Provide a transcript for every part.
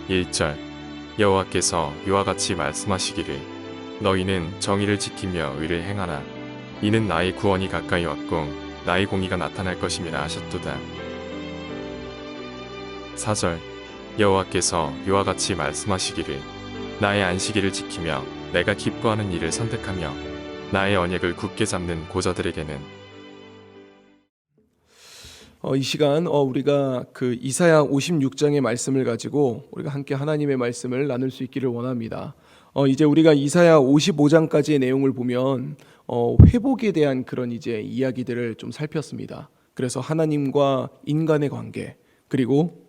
1절 여호와께서 이와 같이 말씀하시기를 너희는 정의를 지키며 의를 행하라. 이는 나의 구원이 가까이 왔고 나의 공의가 나타날 것임이라 하셨도다. 4절 여호와께서 이와 같이 말씀하시기를 나의 안식일을 지키며 내가 기뻐하는 일을 선택하며 나의 언약을 굳게 잡는 고자들에게는. 이 시간 우리가 그 이사야 56장의 말씀을 가지고 우리가 함께 하나님의 말씀을 나눌 수 있기를 원합니다. 이제 우리가 이사야 55장까지의 내용을 보면 회복에 대한 그런 이제 이야기들을 좀 살폈습니다. 그래서 하나님과 인간의 관계, 그리고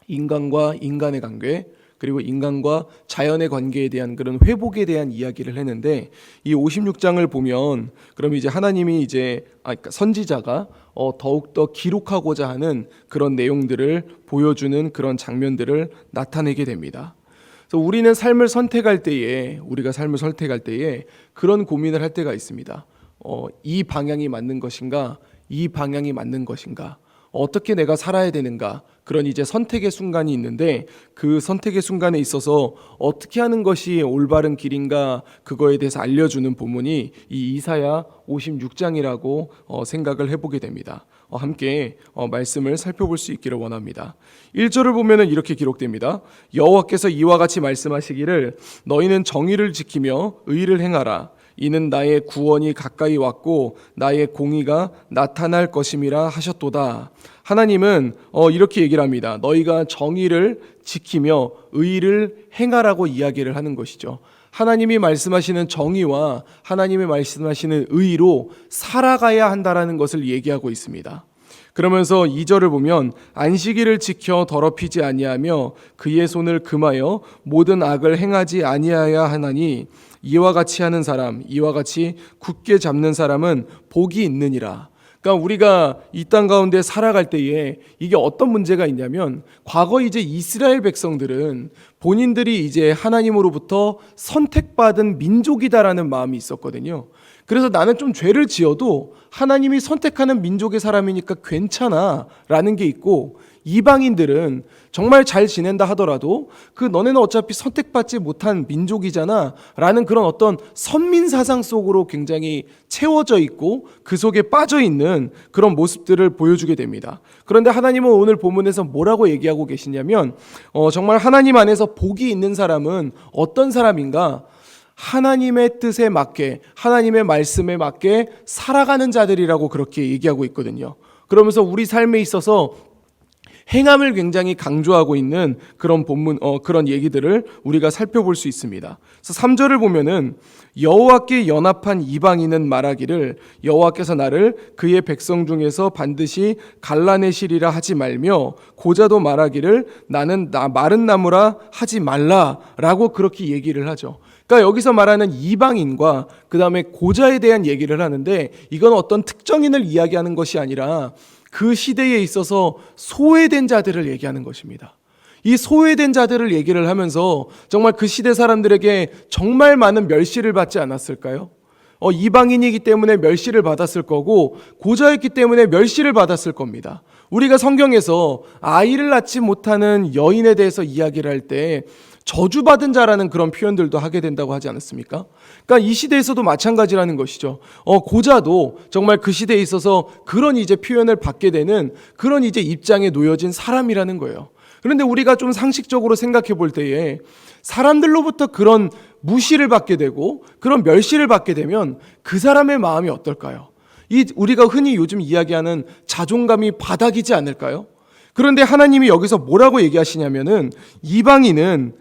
인간과 인간의 관계, 그리고 인간과 자연의 관계에 대한 그런 회복에 대한 이야기를 했는데, 이 56장을 보면 그럼 이제 하나님이 이제 그러니까 선지자가 더욱더 기록하고자 하는 그런 내용들을 보여주는 그런 장면들을 나타내게 됩니다. 그래서 우리가 삶을 선택할 때에 그런 고민을 할 때가 있습니다. 이 방향이 맞는 것인가? 이 방향이 맞는 것인가? 어떻게 내가 살아야 되는가? 그런 이제 선택의 순간이 있는데, 그 선택의 순간에 있어서 어떻게 하는 것이 올바른 길인가, 그거에 대해서 알려주는 본문이 이 이사야 56장이라고 생각을 해보게 됩니다. 함께 말씀을 살펴볼 수 있기를 원합니다. 1절을 보면은 이렇게 기록됩니다. 여호와께서 이와 같이 말씀하시기를 너희는 정의를 지키며 의를 행하라. 이는 나의 구원이 가까이 왔고 나의 공의가 나타날 것임이라 하셨도다. 하나님은 이렇게 얘기를 합니다. 너희가 정의를 지키며 의를 행하라고 이야기를 하는 것이죠. 하나님이 말씀하시는 정의와 하나님이 말씀하시는 의로 살아가야 한다라는 것을 얘기하고 있습니다. 그러면서 2절을 보면 안식일을 지켜 더럽히지 아니하며 그의 손을 금하여 모든 악을 행하지 아니하야 하나니 이와 같이 하는 사람, 이와 같이 굳게 잡는 사람은 복이 있느니라. 그러니까 우리가 이 땅 가운데 살아갈 때에 이게 어떤 문제가 있냐면, 과거 이제 이스라엘 백성들은 본인들이 이제 하나님으로부터 선택받은 민족이다라는 마음이 있었거든요. 그래서 나는 좀 죄를 지어도 하나님이 선택하는 민족의 사람이니까 괜찮아 라는 게 있고, 이방인들은 정말 잘 지낸다 하더라도 너네는 어차피 선택받지 못한 민족이잖아 라는 그런 어떤 선민 사상 속으로 굉장히 채워져 있고 그 속에 빠져 있는 그런 모습들을 보여주게 됩니다. 그런데 하나님은 오늘 본문에서 뭐라고 얘기하고 계시냐면, 정말 하나님 안에서 복이 있는 사람은 어떤 사람인가? 하나님의 뜻에 맞게, 하나님의 말씀에 맞게 살아가는 자들이라고 그렇게 얘기하고 있거든요. 그러면서 우리 삶에 있어서 행함을 굉장히 강조하고 있는 그런 본문, 그런 얘기들을 우리가 살펴볼 수 있습니다. 그래서 3절을 보면은 여호와께 연합한 이방인은 말하기를 여호와께서 나를 그의 백성 중에서 반드시 갈라내시리라 하지 말며, 고자도 말하기를 나는 마른 나무라 하지 말라라고 그렇게 얘기를 하죠. 그러니까 여기서 말하는 이방인과 그 다음에 고자에 대한 얘기를 하는데, 이건 어떤 특정인을 이야기하는 것이 아니라 그 시대에 있어서 소외된 자들을 얘기하는 것입니다. 이 소외된 자들을 얘기를 하면서 정말 그 시대 사람들에게 정말 많은 멸시를 받지 않았을까요? 이방인이기 때문에 멸시를 받았을 거고, 고자였기 때문에 멸시를 받았을 겁니다. 우리가 성경에서 아이를 낳지 못하는 여인에 대해서 이야기를 할 때 저주받은 자라는 그런 표현들도 하게 된다고 하지 않았습니까? 그러니까 이 시대에서도 마찬가지라는 것이죠. 고자도 정말 그 시대에 있어서 그런 이제 표현을 받게 되는 그런 이제 입장에 놓여진 사람이라는 거예요. 그런데 우리가 좀 상식적으로 생각해 볼 때에 사람들로부터 그런 무시를 받게 되고 그런 멸시를 받게 되면 그 사람의 마음이 어떨까요? 우리가 흔히 요즘 이야기하는 자존감이 바닥이지 않을까요? 그런데 하나님이 여기서 뭐라고 얘기하시냐면은 이방인은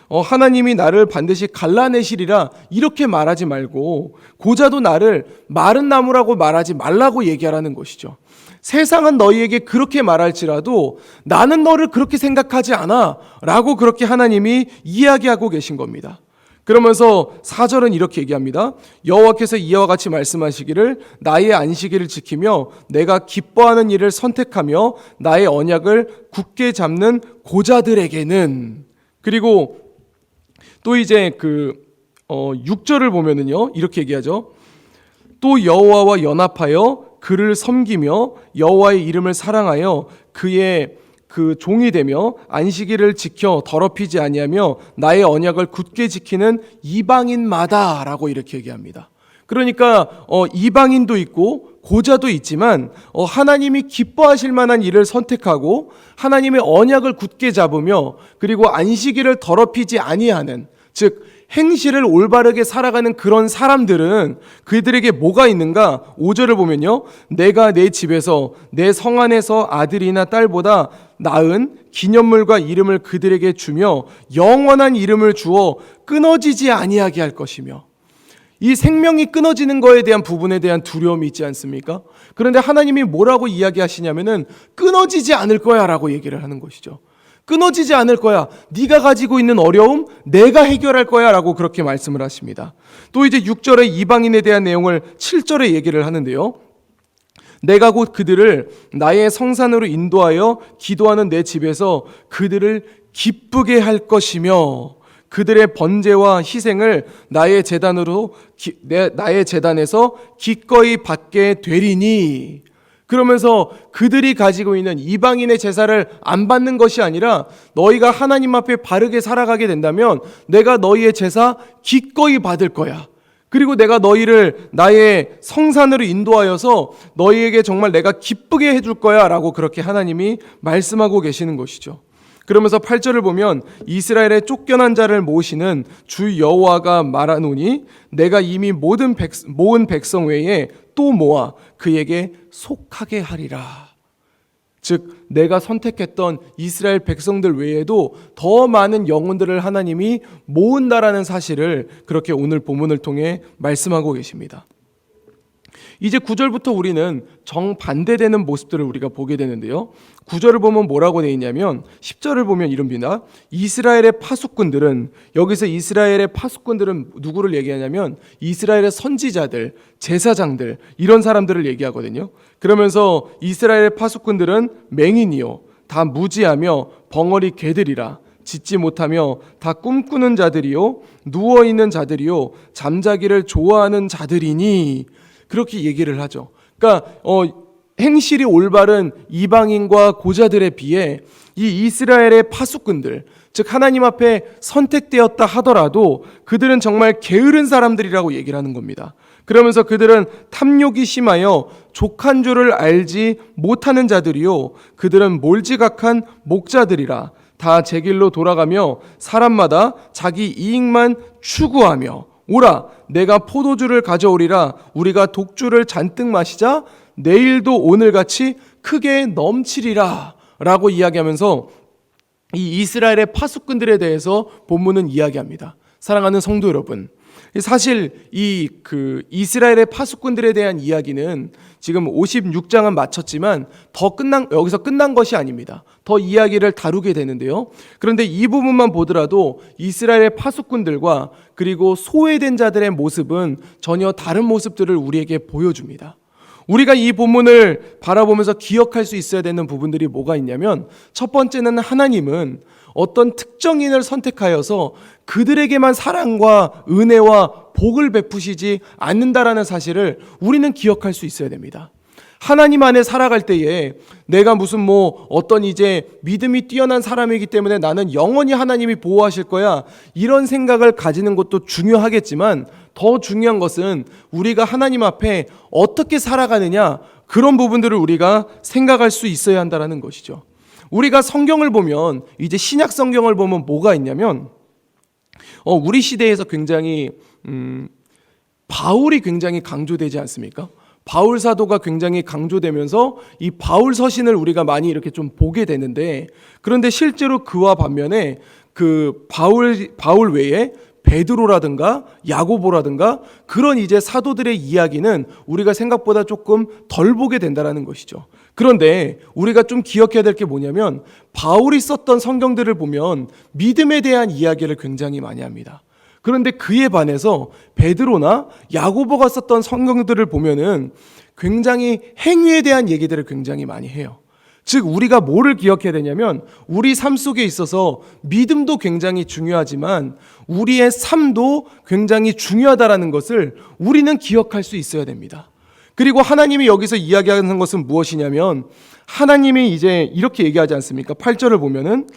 하나님이 나를 반드시 갈라내시리라 이렇게 말하지 말고, 고자도 나를 마른 나무라고 말하지 말라고 얘기하라는 것이죠. 세상은 너희에게 그렇게 말할지라도 나는 너를 그렇게 생각하지 않아 라고 그렇게 하나님이 이야기하고 계신 겁니다. 그러면서 4절은 이렇게 얘기합니다. 여호와께서 이와 같이 말씀하시기를 나의 안식일을 지키며 내가 기뻐하는 일을 선택하며 나의 언약을 굳게 잡는 고자들에게는. 그리고 또 이제 6절을 보면은요, 이렇게 얘기하죠. 또 여호와와 연합하여 그를 섬기며 여호와의 이름을 사랑하여 그의 그 종이 되며 안식일을 지켜 더럽히지 아니하며 나의 언약을 굳게 지키는 이방인마다라고 이렇게 얘기합니다. 그러니까 이방인도 있고 고자도 있지만 하나님이 기뻐하실 만한 일을 선택하고 하나님의 언약을 굳게 잡으며 그리고 안식일을 더럽히지 아니하는, 즉 행실을 올바르게 살아가는 그런 사람들은 그들에게 뭐가 있는가? 5절을 보면요, 내가 내 집에서 내 성 안에서 아들이나 딸보다 나은 기념물과 이름을 그들에게 주며 영원한 이름을 주어 끊어지지 아니하게 할 것이며, 이 생명이 끊어지는 거에 대한 부분에 대한 두려움이 있지 않습니까? 그런데 하나님이 뭐라고 이야기하시냐면은 끊어지지 않을 거야 라고 얘기를 하는 것이죠. 끊어지지 않을 거야. 네가 가지고 있는 어려움 내가 해결할 거야 라고 그렇게 말씀을 하십니다. 또 이제 6절에 이방인에 대한 내용을 7절에 얘기를 하는데요, 내가 곧 그들을 나의 성산으로 인도하여 기도하는 내 집에서 그들을 기쁘게 할 것이며 그들의 번제와 희생을 나의 제단에서 기꺼이 받게 되리니. 그러면서 그들이 가지고 있는 이방인의 제사를 안 받는 것이 아니라 너희가 하나님 앞에 바르게 살아가게 된다면 내가 너희의 제사 기꺼이 받을 거야. 그리고 내가 너희를 나의 성산으로 인도하여서 너희에게 정말 내가 기쁘게 해줄 거야 라고 그렇게 하나님이 말씀하고 계시는 것이죠. 그러면서 8절을 보면 이스라엘의 쫓겨난 자를 모으시는 주 여호와가 말하노니 내가 이미 모은 백성 외에 또 모아 그에게 속하게 하리라. 즉 내가 선택했던 이스라엘 백성들 외에도 더 많은 영혼들을 하나님이 모은다라는 사실을 그렇게 오늘 본문을 통해 말씀하고 계십니다. 이제 9절부터 우리는 정반대되는 모습들을 우리가 보게 되는데요, 9절을 보면 뭐라고 되어 있냐면 10절을 보면 이릅니다. 이스라엘의 파수꾼들은, 여기서 이스라엘의 파수꾼들은 누구를 얘기하냐면 이스라엘의 선지자들, 제사장들, 이런 사람들을 얘기하거든요. 그러면서 이스라엘의 파수꾼들은 맹인이요 다 무지하며 벙어리 개들이라, 짓지 못하며 다 꿈꾸는 자들이요 누워있는 자들이요 잠자기를 좋아하는 자들이니, 그렇게 얘기를 하죠. 그러니까 행실이 올바른 이방인과 고자들에 비해 이 이스라엘의 파수꾼들, 즉 하나님 앞에 선택되었다 하더라도 그들은 정말 게으른 사람들이라고 얘기를 하는 겁니다. 그러면서 그들은 탐욕이 심하여 족한 줄을 알지 못하는 자들이요 그들은 몰지각한 목자들이라, 다 제 길로 돌아가며 사람마다 자기 이익만 추구하며 오라 내가 포도주를 가져오리라, 우리가 독주를 잔뜩 마시자 내일도 오늘같이 크게 넘치리라 라고 이야기하면서 이 이스라엘의 파수꾼들에 대해서 본문은 이야기합니다. 사랑하는 성도 여러분, 사실 이 이스라엘의 파수꾼들에 대한 이야기는 지금 56장은 마쳤지만 여기서 끝난 것이 아닙니다. 더 이야기를 다루게 되는데요. 그런데 이 부분만 보더라도 이스라엘의 파수꾼들과 그리고 소외된 자들의 모습은 전혀 다른 모습들을 우리에게 보여줍니다. 우리가 이 본문을 바라보면서 기억할 수 있어야 되는 부분들이 뭐가 있냐면, 첫 번째는 하나님은 어떤 특정인을 선택하여서 그들에게만 사랑과 은혜와 복을 베푸시지 않는다라는 사실을 우리는 기억할 수 있어야 됩니다. 하나님 안에 살아갈 때에 내가 무슨 어떤 이제 믿음이 뛰어난 사람이기 때문에 나는 영원히 하나님이 보호하실 거야, 이런 생각을 가지는 것도 중요하겠지만 더 중요한 것은 우리가 하나님 앞에 어떻게 살아가느냐, 그런 부분들을 우리가 생각할 수 있어야 한다는 것이죠. 우리가 성경을 보면, 이제 신약 성경을 보면 뭐가 있냐면 우리 시대에서 굉장히 바울이 굉장히 강조되지 않습니까? 바울 사도가 굉장히 강조되면서 이 바울 서신을 우리가 많이 이렇게 좀 보게 되는데, 그런데 실제로 그와 반면에 그 바울 외에 베드로라든가 야고보라든가 그런 이제 사도들의 이야기는 우리가 생각보다 조금 덜 보게 된다는 것이죠. 그런데 우리가 좀 기억해야 될 게 뭐냐면, 바울이 썼던 성경들을 보면 믿음에 대한 이야기를 굉장히 많이 합니다. 그런데 그에 반해서 베드로나 야고보가 썼던 성경들을 보면은 굉장히 행위에 대한 얘기들을 굉장히 많이 해요. 즉 우리가 뭐를 기억해야 되냐면, 우리 삶 속에 있어서 믿음도 굉장히 중요하지만 우리의 삶도 굉장히 중요하다라는 것을 우리는 기억할 수 있어야 됩니다. 그리고 하나님이 여기서 이야기하는 것은 무엇이냐면 하나님이 이제 이렇게 얘기하지 않습니까? 8절을 보면은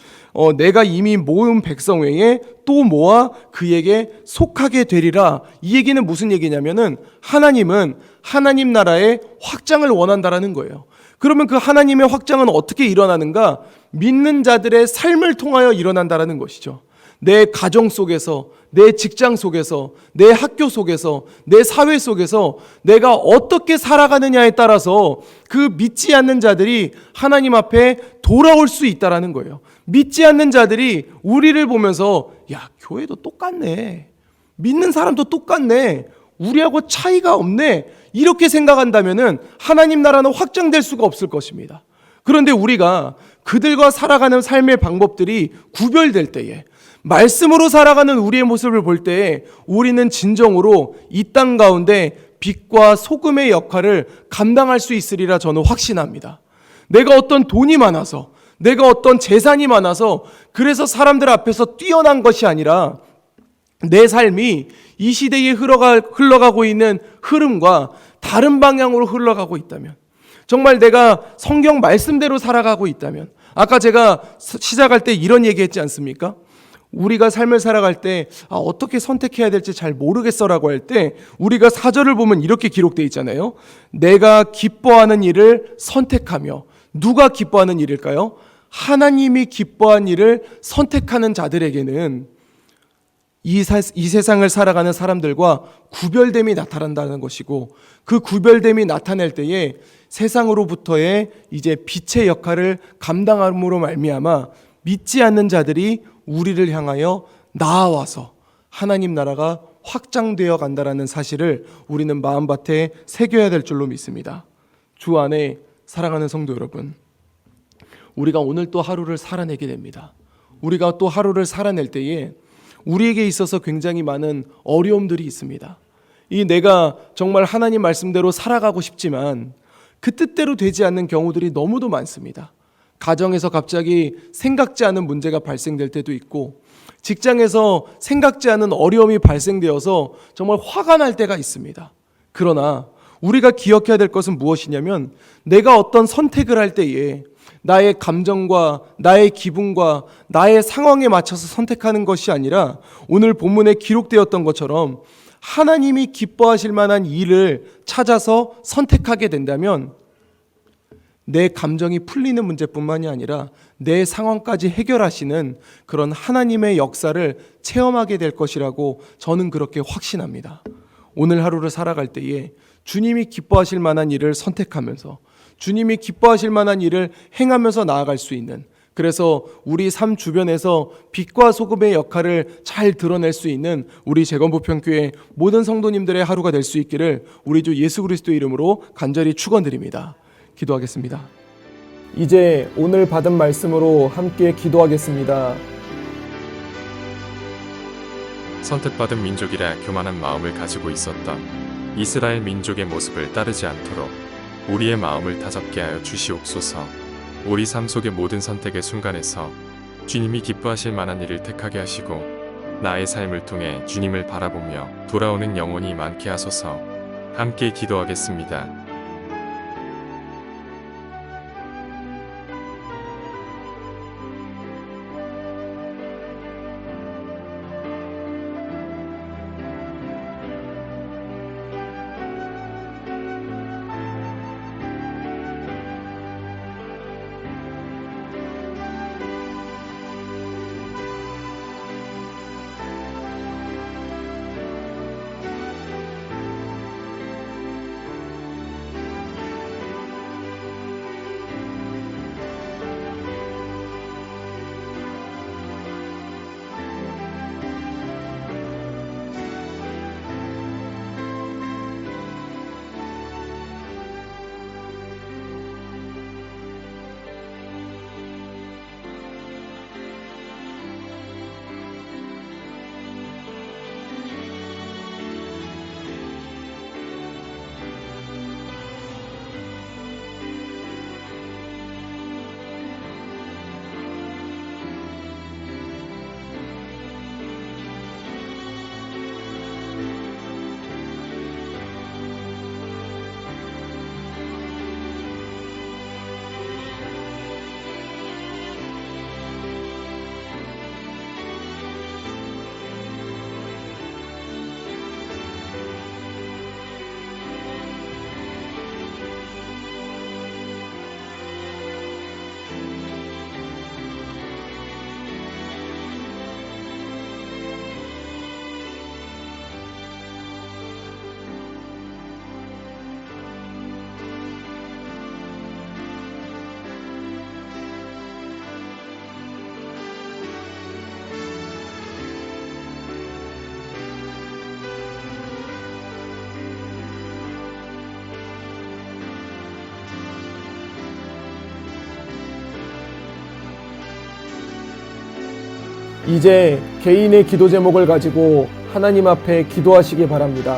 내가 이미 모은 백성 외에 또 모아 그에게 속하게 되리라. 이 얘기는 무슨 얘기냐면은 하나님은 하나님 나라의 확장을 원한다라는 거예요. 그러면 그 하나님의 확장은 어떻게 일어나는가? 믿는 자들의 삶을 통하여 일어난다라는 것이죠. 내 가정 속에서, 내 직장 속에서, 내 학교 속에서, 내 사회 속에서 내가 어떻게 살아가느냐에 따라서 그 믿지 않는 자들이 하나님 앞에 돌아올 수 있다라는 거예요. 믿지 않는 자들이 우리를 보면서 야, 교회도 똑같네. 믿는 사람도 똑같네. 우리하고 차이가 없네. 이렇게 생각한다면은 하나님 나라는 확장될 수가 없을 것입니다. 그런데 우리가 그들과 살아가는 삶의 방법들이 구별될 때에 말씀으로 살아가는 우리의 모습을 볼 때에 우리는 진정으로 이 땅 가운데 빛과 소금의 역할을 감당할 수 있으리라 저는 확신합니다. 내가 어떤 돈이 많아서, 내가 어떤 재산이 많아서 그래서 사람들 앞에서 뛰어난 것이 아니라 내 삶이 이 시대에 흘러가고 있는 흐름과 다른 방향으로 흘러가고 있다면, 정말 내가 성경 말씀대로 살아가고 있다면, 아까 제가 시작할 때 이런 얘기했지 않습니까? 우리가 삶을 살아갈 때 어떻게 선택해야 될지 잘 모르겠어라고 할 때 우리가 4절을 보면 이렇게 기록되어 있잖아요. 내가 기뻐하는 일을 선택하며. 누가 기뻐하는 일일까요? 하나님이 기뻐한 일을 선택하는 자들에게는 이 세상을 살아가는 사람들과 구별됨이 나타난다는 것이고, 그 구별됨이 나타날 때에 세상으로부터의 이제 빛의 역할을 감당함으로 말미암아 믿지 않는 자들이 우리를 향하여 나아와서 하나님 나라가 확장되어 간다라는 사실을 우리는 마음밭에 새겨야 될 줄로 믿습니다. 주 안에 사랑하는 성도 여러분, 우리가 오늘 또 하루를 살아내게 됩니다. 우리가 또 하루를 살아낼 때에 우리에게 있어서 굉장히 많은 어려움들이 있습니다. 이 내가 정말 하나님 말씀대로 살아가고 싶지만 그 뜻대로 되지 않는 경우들이 너무도 많습니다. 가정에서 갑자기 생각지 않은 문제가 발생될 때도 있고, 직장에서 생각지 않은 어려움이 발생되어서 정말 화가 날 때가 있습니다. 그러나 우리가 기억해야 될 것은 무엇이냐면, 내가 어떤 선택을 할 때에 나의 감정과 나의 기분과 나의 상황에 맞춰서 선택하는 것이 아니라 오늘 본문에 기록되었던 것처럼 하나님이 기뻐하실 만한 일을 찾아서 선택하게 된다면 내 감정이 풀리는 문제뿐만이 아니라 내 상황까지 해결하시는 그런 하나님의 역사를 체험하게 될 것이라고 저는 그렇게 확신합니다. 오늘 하루를 살아갈 때에 주님이 기뻐하실 만한 일을 선택하면서 주님이 기뻐하실 만한 일을 행하면서 나아갈 수 있는, 그래서 우리 삶 주변에서 빛과 소금의 역할을 잘 드러낼 수 있는 우리 재건부평교회 모든 성도님들의 하루가 될 수 있기를 우리 주 예수 그리스도 이름으로 간절히 축원드립니다. 기도하겠습니다. 이제 오늘 받은 말씀으로 함께 기도하겠습니다. 선택받은 민족이라 교만한 마음을 가지고 있었던 이스라엘 민족의 모습을 따르지 않도록 우리의 마음을 다잡게 하여 주시옵소서. 우리 삶 속의 모든 선택의 순간에서 주님이 기뻐하실 만한 일을 택하게 하시고 나의 삶을 통해 주님을 바라보며 돌아오는 영혼이 많게 하소서. 함께 기도하겠습니다. 이제 개인의 기도 제목을 가지고 하나님 앞에 기도하시기 바랍니다.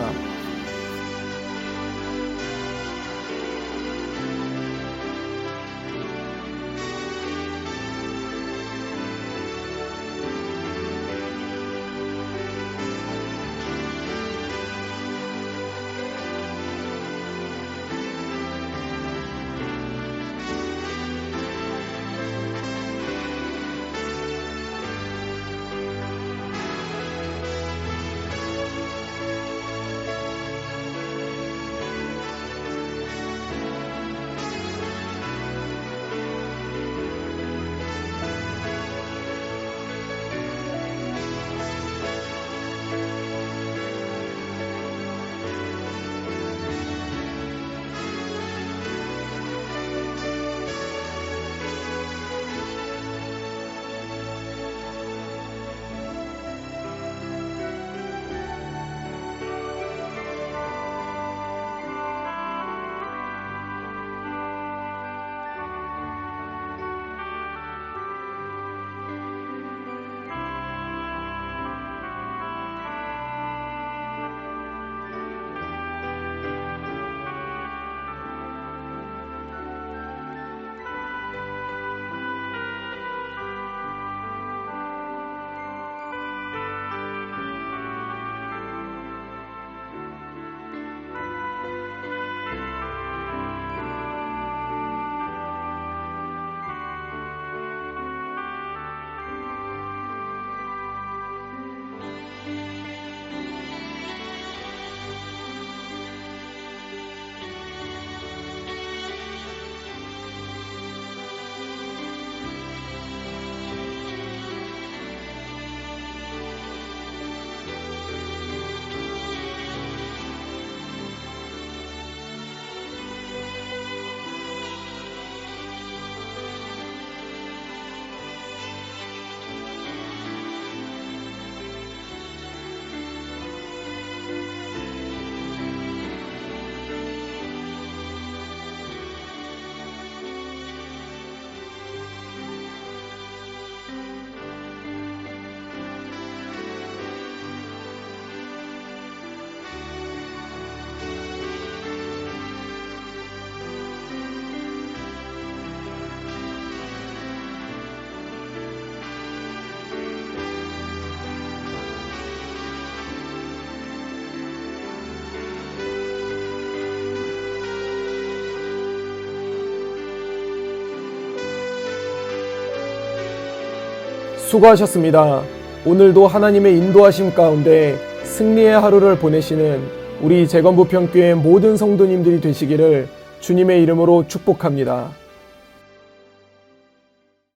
수고하셨습니다. 오늘도 하나님의 인도하심 가운데 승리의 하루를 보내시는 우리 재건부평교회 모든 성도님들이 되시기를 주님의 이름으로 축복합니다.